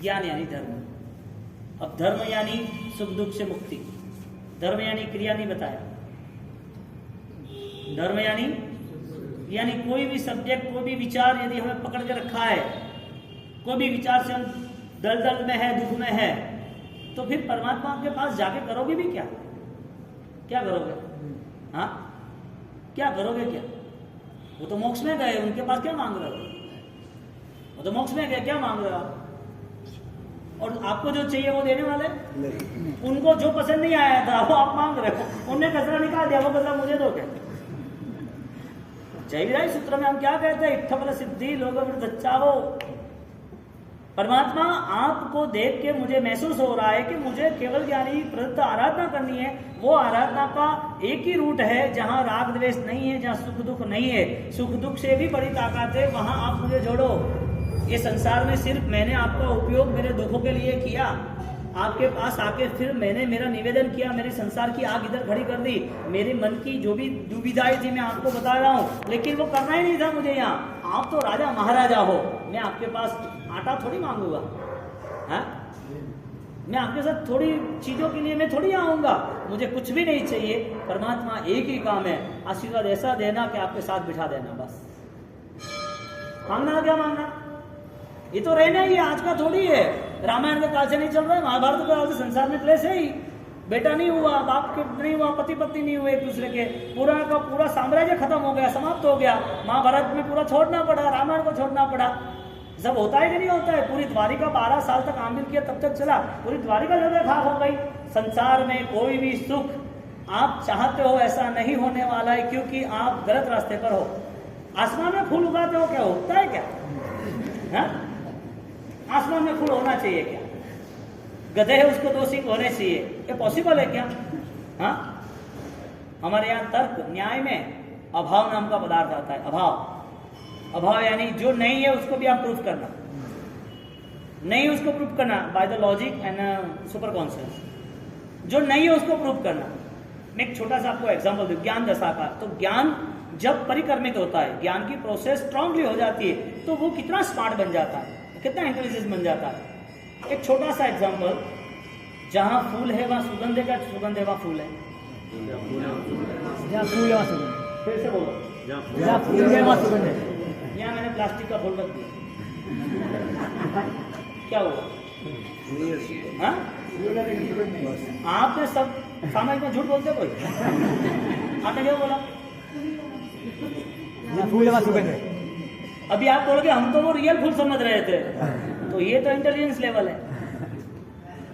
[SPEAKER 1] ज्ञान यानी धर्म। अब धर्म यानी सुख दुख से मुक्ति, धर्म यानी क्रिया नहीं बताया। धर्म यानी कोई भी सब्जेक्ट, कोई भी विचार यदि हमें पकड़ के रखा है, कोई भी विचार से हम दलदल में है, दुख में है, तो फिर परमात्मा के पास जाके करोगे भी क्या? क्या करोगे? हाँ, क्या करोगे? क्या वो तो मोक्ष में गए, उनके पास क्या मांग रहे हो? वो तो मोक्ष में गए, क्या मांग रहे हो आप? और आपको जो चाहिए वो देने वाले नहीं। उनको जो पसंद नहीं आया था वो आप मांग रहे हो, उनने कचरा निकाल दिया, वो कचरा मुझे दो क्या? जय सूत्र में हम क्या कहते हैं? इत्थफल सिद्धि लोग दच्चावो। परमात्मा आपको देख के मुझे महसूस हो रहा है कि मुझे केवल ज्ञानी प्रदत्त आराधना करनी है। वो आराधना का एक ही रूट है जहां राग द्वेष नहीं है, जहां सुख दुख नहीं है। सुख दुख से भी बड़ी ताकत है, वहां आप मुझे जोड़ो। ये संसार में सिर्फ मैंने आपका उपयोग मेरे दुखों के लिए किया, आपके पास आके फिर मैंने मेरा निवेदन किया, मेरे संसार की आग इधर खड़ी कर दी, मेरे मन की जो भी दुविधाएं थी मैं आपको बता रहा हूँ, लेकिन वो करना ही नहीं था मुझे। यहाँ आप तो राजा महाराजा हो, मैं आपके पास आटा थोड़ी मांगूंगा, हाँ? मैं आपके साथ थोड़ी चीजों के लिए मैं थोड़ी आऊंगा, मुझे कुछ भी नहीं चाहिए। परमात्मा एक ही काम है, आशीर्वाद ऐसा देना कि आपके साथ बिठा देना, बस। मांगना क्या मांगना? ये तो रहना ही है, आज का थोड़ी है। रामायण के काल से नहीं चल रहा है, महाभारत के काल से संसार में क्लेश है ही। बेटा नहीं हुआ, बाप के नहीं हुआ, पति पत्नी नहीं हुए एक दूसरे के, पूरा का पूरा साम्राज्य खत्म हो गया, समाप्त हो गया। महाभारत में पूरा छोड़ना पड़ा, रामायण को छोड़ना पड़ा। सब होता है कि नहीं होता है? पूरी द्वारिका 12 साल तक आमिर किया, तब तक चला, पूरी द्वारिका जगह खाक हो गई। संसार में कोई भी सुख आप चाहते हो ऐसा नहीं होने वाला है, क्योंकि आप गलत रास्ते पर हो। आसमान में फूल उगाते हो, क्या उगता है क्या? है? आसमान में फूल होना चाहिए क्या? गधे है उसको 2 सींग होने चाहिए, ये पॉसिबल है क्या? हाँ, हमारे यहाँ तर्क न्याय में अभाव नाम का पदार्थ आता है। अभाव यानी जो नहीं है उसको भी आप प्रूफ करना, नहीं उसको प्रूफ करना by the logic and super conscious. जो नहीं है उसको प्रूफ करना। मैं एक छोटा सा आपको एग्जांपल दूं, ज्ञान दशा का। तो ज्ञान जब परिक्रमित होता है, ज्ञान की प्रोसेस स्ट्रांगली हो जाती है, तो वो कितना स्मार्ट बन जाता है, कितना इंटेलिजेंस बन जाता है। एक छोटा सा एग्जांपल, जहां फूल है वहां सुगंध है, क्या सुगंध है वहां फूल है?
[SPEAKER 2] जहाँ फूल है वहाँ सुगंध,
[SPEAKER 1] फिर से बोलो।
[SPEAKER 2] जहाँ फूल है वहाँ सुगंध है।
[SPEAKER 1] यहाँ मैंने प्लास्टिक का फूल रख दिया, क्या हुआ? हाँ? आपने सब सामाजिक में झूठ बोलते कोई? आपने क्या बोला?
[SPEAKER 2] जहाँ फूल है वहाँ सुगंध है।
[SPEAKER 1] अभी आप बोलोगे हम तो वो रियल फूल समझ रहे थे, तो ये तो इंटेलिजेंस लेवल है।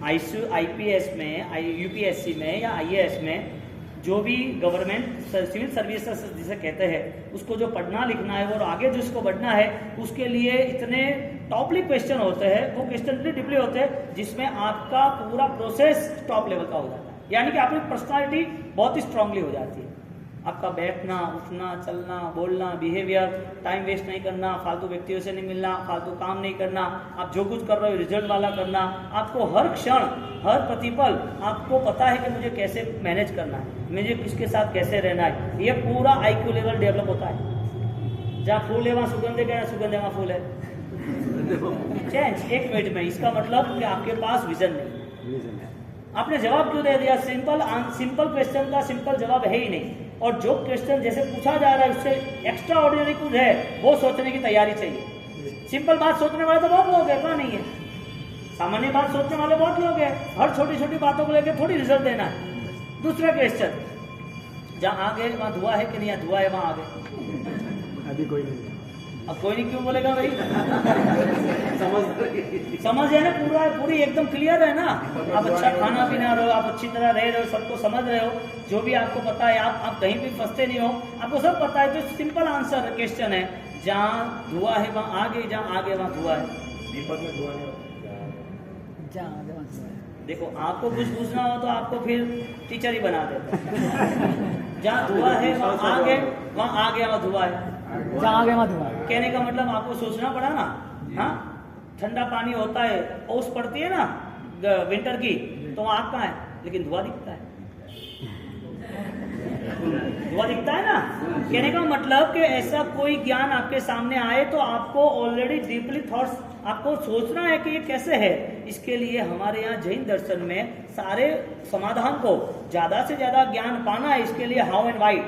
[SPEAKER 1] आईपीएस में, यूपीएससी में या आईएएस में जो भी गवर्नमेंट सिविल सर्विसेज जिसे कहते हैं, उसको जो पढ़ना लिखना है और आगे जिसको बढ़ना है, उसके लिए इतने टॉपली क्वेश्चन होते हैं, वो क्वेश्चन इतने डीपली होते हैं जिसमें आपका पूरा प्रोसेस टॉप लेवल का हो जाता है। यानी कि आपकी पर्सनालिटी बहुत ही स्ट्रांगली हो जाती है। आपका बैठना, उठना, चलना, बोलना, बिहेवियर, टाइम वेस्ट नहीं करना, फालतू व्यक्तियों से नहीं मिलना, फालतू काम नहीं करना, आप जो कुछ कर रहे हो रिजल्ट वाला करना। आपको हर क्षण, हर प्रतिपल आपको पता है कि मुझे कैसे मैनेज करना है, मुझे किसके साथ कैसे रहना है। ये पूरा आईक्यू लेवल डेवलप होता है। जहाँ फूल है वहाँ सुगंध है, क्या सुगंध है वहाँ फूल है? चेंज 1 मिनट में। इसका मतलब कि आपके पास विजन नहीं। आपने जवाब क्यों दे दिया? सिंपल क्वेश्चन का सिंपल जवाब है ही नहीं। और जो क्वेश्चन जैसे पूछा जा रहा है उससे एक्स्ट्रा ऑर्डिनरी कुछ है, वो सोचने की तैयारी चाहिए। सिंपल बात सोचने वाले तो बहुत लोग हैं, कहाँ नहीं है? सामान्य बात सोचने वाले बहुत लोग हैं। हर छोटी छोटी बातों को लेकर थोड़ी रिजल्ट देना है। दूसरा क्वेश्चन, जहाँ आगे वहाँ धुआं है कि नहीं? धुआं है वहाँ आगे?
[SPEAKER 2] अभी कोई नहीं।
[SPEAKER 1] अब कोई नहीं क्यों बोलेगा भाई? समझ है ना, पूरी एकदम क्लियर है ना। आप अच्छा खाना पीना रहे हो, आप अच्छी तरह रह रहे हो, सबको समझ रहे हो, जो भी आपको पता है, आप कहीं भी फंसते नहीं हो, आपको सब पता है। तो सिंपल आंसर क्वेश्चन है, जहाँ धुआं है वहाँ आग है, जहाँ आग है वहाँ धुआं है।
[SPEAKER 3] दीपक में धुआं नहीं
[SPEAKER 1] देखो आपको कुछ पूछना हो तो आपको फिर टीचर ही बना देता है। जहाँ धुआं है वहाँ आग है, वहाँ आग है वहाँ धुआं है।
[SPEAKER 2] जहाँ आगे मत हुआ।
[SPEAKER 1] कहने का मतलब आपको सोचना पड़ा ना। हाँ, ठंडा पानी होता है, ओस पड़ती है ना विंटर की, तो वहाँ आग कहाँ है, लेकिन धुआं दिखता है। धुआं दिखता है ना। कहने का मतलब कि ऐसा कोई ज्ञान आपके सामने आए तो आपको ऑलरेडी डीपली थॉट्स आपको सोचना है कि ये कैसे है। इसके लिए हमारे यहाँ जैन दर्शन में सारे समाधान को ज्यादा से ज्यादा ज्ञान पाना है। इसके लिए हाउ एंड वाई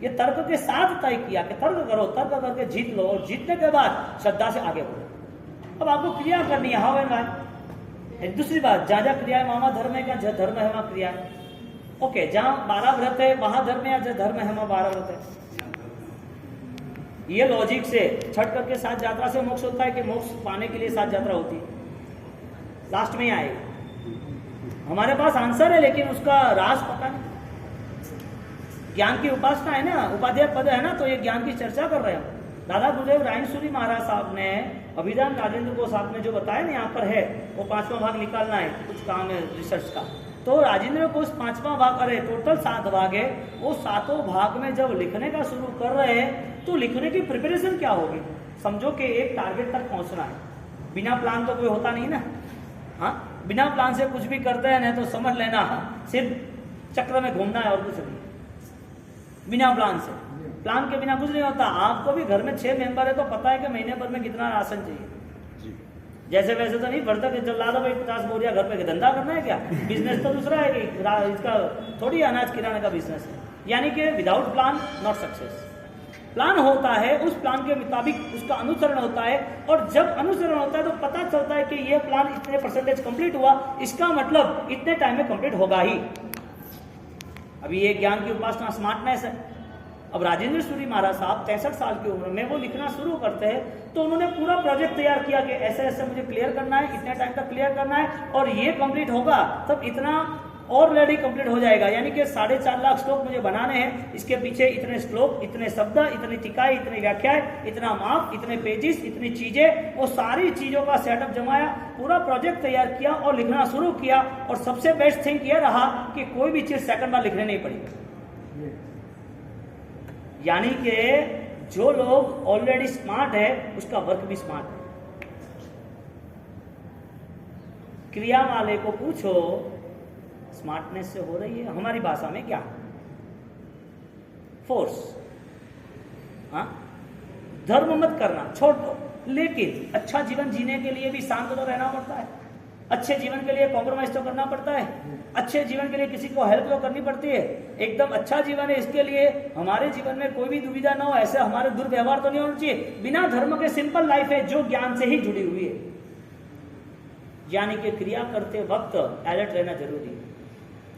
[SPEAKER 1] ये तर्क के साथ तय किया कि तर्क करो, तर्क करके जीत लो, और जीतने के बाद श्रद्धा से आगे बढ़ो। अब आपको क्रिया करनी है, हाउ एंड वाई। दूसरी बात, जहाँ जहाँ क्रिया है वहाँ धर्म है, जहाँ धर्म है वहाँ क्रिया है। ओके, जहाँ 12 व्रत है वहां धर्म है, जहाँ धर्म है वहाँ 12 व्रत है। ये लॉजिक से छठ करके 7 यात्रा से मोक्ष होता है कि मोक्ष पाने के लिए 7 यात्रा होती है? लास्ट में ही आएगा। हमारे पास आंसर है, लेकिन उसका राज पता नहीं। ज्ञान की उपासना है ना, उपाध्याय पद है ना, तो ये ज्ञान की चर्चा कर रहे हैं। दादा गुरुदेव रायसूरी महाराज साहब ने अभिधान राजेंद्र को साहब ने जो बताया ना, यहाँ पर है वो 5वां भाग निकालना है, कुछ काम है रिसर्च का। तो राजेंद्र को उस 5वां भाग, अरे टोटल 7 भाग है, वो 7 भाग में जब लिखने का शुरू कर रहे हैं तो लिखने की प्रिपरेशन क्या होगी। समझो कि एक टारगेट तक पहुंचना है, बिना प्लान तो कोई होता नहीं ना। हाँ, बिना प्लान से कुछ भी करते हैं ना तो समझ लेना सिर्फ चक्र में घूमना है और कुछ नहीं। बिना प्लान से, प्लान के बिना कुछ नहीं होता। आपको भी घर में 6 मेंबर है तो पता है कि महीने भर में कितना राशन चाहिए। जैसे वैसे तो नहीं बढ़ता कि ला दो भाई 50 बोरिया घर पे धंधा करना है क्या? बिजनेस तो दूसरा है कि इसका थोड़ी अनाज किराने का बिजनेस है। यानी कि without plan not success. Plan होता है, उस प्लान के मुताबिक उसका अनुसरण होता है, और जब अनुसरण होता है तो पता चलता है कि यह प्लान इतने परसेंटेज कंप्लीट हुआ, इसका मतलब इतने टाइम में कंप्लीट होगा ही। अभी ये ज्ञान की उपासना स्मार्टनेस है। अब राजेंद्र सूरी महाराज साहब 63 साल की उम्र में वो लिखना शुरू करते हैं, तो उन्होंने पूरा प्रोजेक्ट तैयार किया कि ऐसे ऐसे मुझे क्लियर करना है, इतने टाइम तक क्लियर करना है, और ये कंप्लीट होगा तब इतना ऑलरेडी कंप्लीट हो जाएगा। यानी कि 4.5 लाख श्लोक मुझे बनाने हैं, इसके पीछे इतने श्लोक, इतने शब्द, इतनी टिकाई, इतनी व्याख्याएं, इतना माप, इतने पेजेस, इतनी चीजें, वो सारी चीजों का सेटअप जमाया, पूरा प्रोजेक्ट तैयार किया और लिखना शुरू किया। और सबसे बेस्ट थिंग यह रहा कि कोई भी चीज सेकंड बार लिखने नहीं पड़ी। यानी कि जो लोग ऑलरेडी स्मार्ट है उसका वर्क भी स्मार्ट है। क्रिया वाले को पूछो स्मार्टनेस से हो रही है, हमारी भाषा में क्या? फोर्स। हाँ, धर्म मत करना, छोड़ दो, लेकिन अच्छा जीवन जीने के लिए भी शांत तो रहना पड़ता है। अच्छे जीवन के लिए कॉम्प्रोमाइज तो करना पड़ता है। अच्छे जीवन के लिए किसी को हेल्प तो करनी पड़ती है। एकदम अच्छा जीवन है, इसके लिए हमारे जीवन में कोई भी दुविधा ना हो, ऐसे हमारे दुर्व्यवहार तो नहीं होना चाहिए। बिना धर्म के सिंपल लाइफ है जो ज्ञान से ही जुड़ी हुई है। यानी कि क्रिया करते वक्त अलर्ट रहना जरूरी है,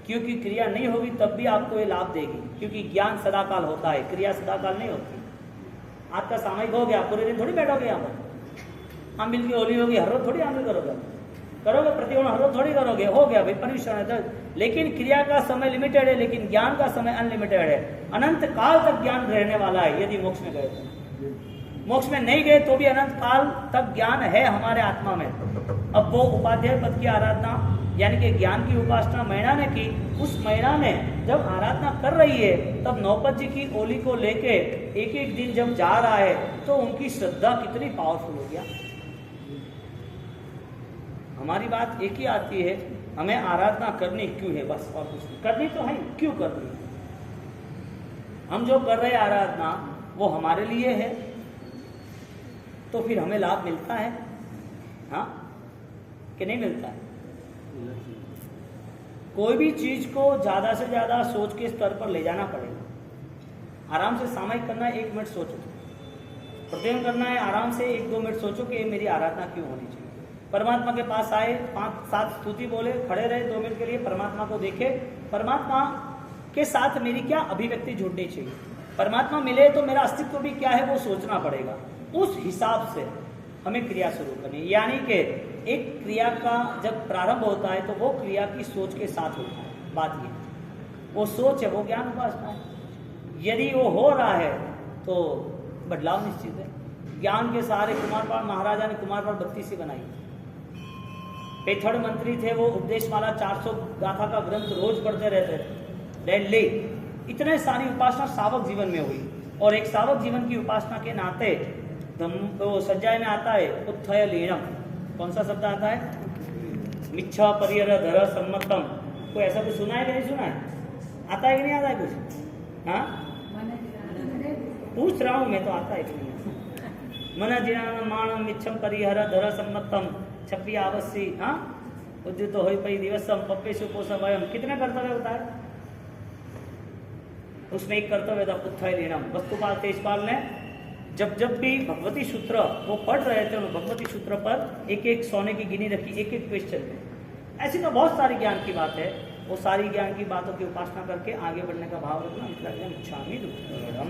[SPEAKER 1] क्योंकि क्रिया नहीं होगी तब भी आपको ये लाभ देगी, क्योंकि ज्ञान सदाकाल होता है, क्रिया सदाकाल नहीं होती। आपका सामयिक हो गया, पूरे दिन थोड़ी बैठोगे यहाँ पर। आमिल की होली होगी, हर रोज थोड़ी आमिल करोगे, प्रतिकोण हर रोज थोड़ी करोगे, हो गया भाई परमिशन है। लेकिन क्रिया का समय लिमिटेड है, लेकिन ज्ञान का समय अनलिमिटेड है। अनंत काल तक ज्ञान रहने वाला है यदि मोक्ष में गए तो। मोक्ष में नहीं गए तो भी अनंत काल तक ज्ञान है हमारे आत्मा में। अब वो उपाध्याय पद की आराधना यानी कि ज्ञान की उपासना मैना ने की। उस मैना ने जब आराधना कर रही है तब नौपत जी की ओली को लेके एक एक दिन जब जा रहा है तो उनकी श्रद्धा कितनी पावरफुल हो गया। हमारी बात एक ही आती है, हमें आराधना करनी क्यों है, बस और कुछ नहीं। करनी तो है, क्यों करनी है? हम जो कर रहे हैं आराधना वो हमारे लिए है, तो फिर हमें लाभ मिलता है हाँ कि नहीं मिलता है? कोई भी चीज को ज्यादा से ज्यादा सोच के स्तर पर ले जाना पड़ेगा। आराम से सामयिक करना है, 1 मिनट सोचो। प्रतिदिन करना है, आराम से 1-2 मिनट सोचो कि मेरी आराधना क्यों होनी चाहिए। परमात्मा के पास आए, 5-7 स्तुति बोले, खड़े रहे 2 मिनट के लिए, परमात्मा को देखे, परमात्मा के साथ मेरी क्या अभिव्यक्ति जुड़नी चाहिए। परमात्मा मिले तो मेरा अस्तित्व भी क्या है वो सोचना पड़ेगा। उस हिसाब से हमें क्रिया शुरू करनी है। यानी कि एक क्रिया का जब प्रारंभ होता है तो वो क्रिया की सोच के साथ होता है। बात ये वो सोच है, वो ज्ञान उपासना है। यदि वो हो रहा है तो बदलाव निश्चित है। ज्ञान के सहारे कुमारपाल महाराजा ने कुमारपाल 32 बनाई। पेथड़ मंत्री थे, वो उपदेशमाला 400 गाथा का ग्रंथ रोज पढ़ते रहते थे डेली। इतने सारी उपासना सावक जीवन में हुई। और एक सावक जीवन की उपासना के नाते तो सज्जाय में आता है उत्थय लीनम। कौन सा शब्द आता है? मिच्छा परिहर धर सम्मतम। कोई ऐसा कुछ सुना है कि नहीं सुना है? आता है कि नहीं आता है कुछ? हाँ, पूछ रहा हूं मैं तो, आता है कि नहीं? मन जिना माणम मिच्छम परिहर धर सम्मतम छपी आवश्य। हाँ, उद्युत हो पई दिवसम पप्पे सुपोषम वयम। कितने कर्तव्य होता है उसमें? एक कर्तव्य था उत्थय लीनम। वस्तुपाल तेजपाल ने जब भी भगवती सूत्र वो पढ़ रहे थे, उन्होंने भगवती सूत्र पर एक एक सोने की गिनी रखी, एक एक क्वेश्चन में। ऐसी तो बहुत सारी ज्ञान की बात है। वो सारी ज्ञान की बातों की उपासना करके आगे बढ़ने का भाव रखना। इच्छामि दुःखम।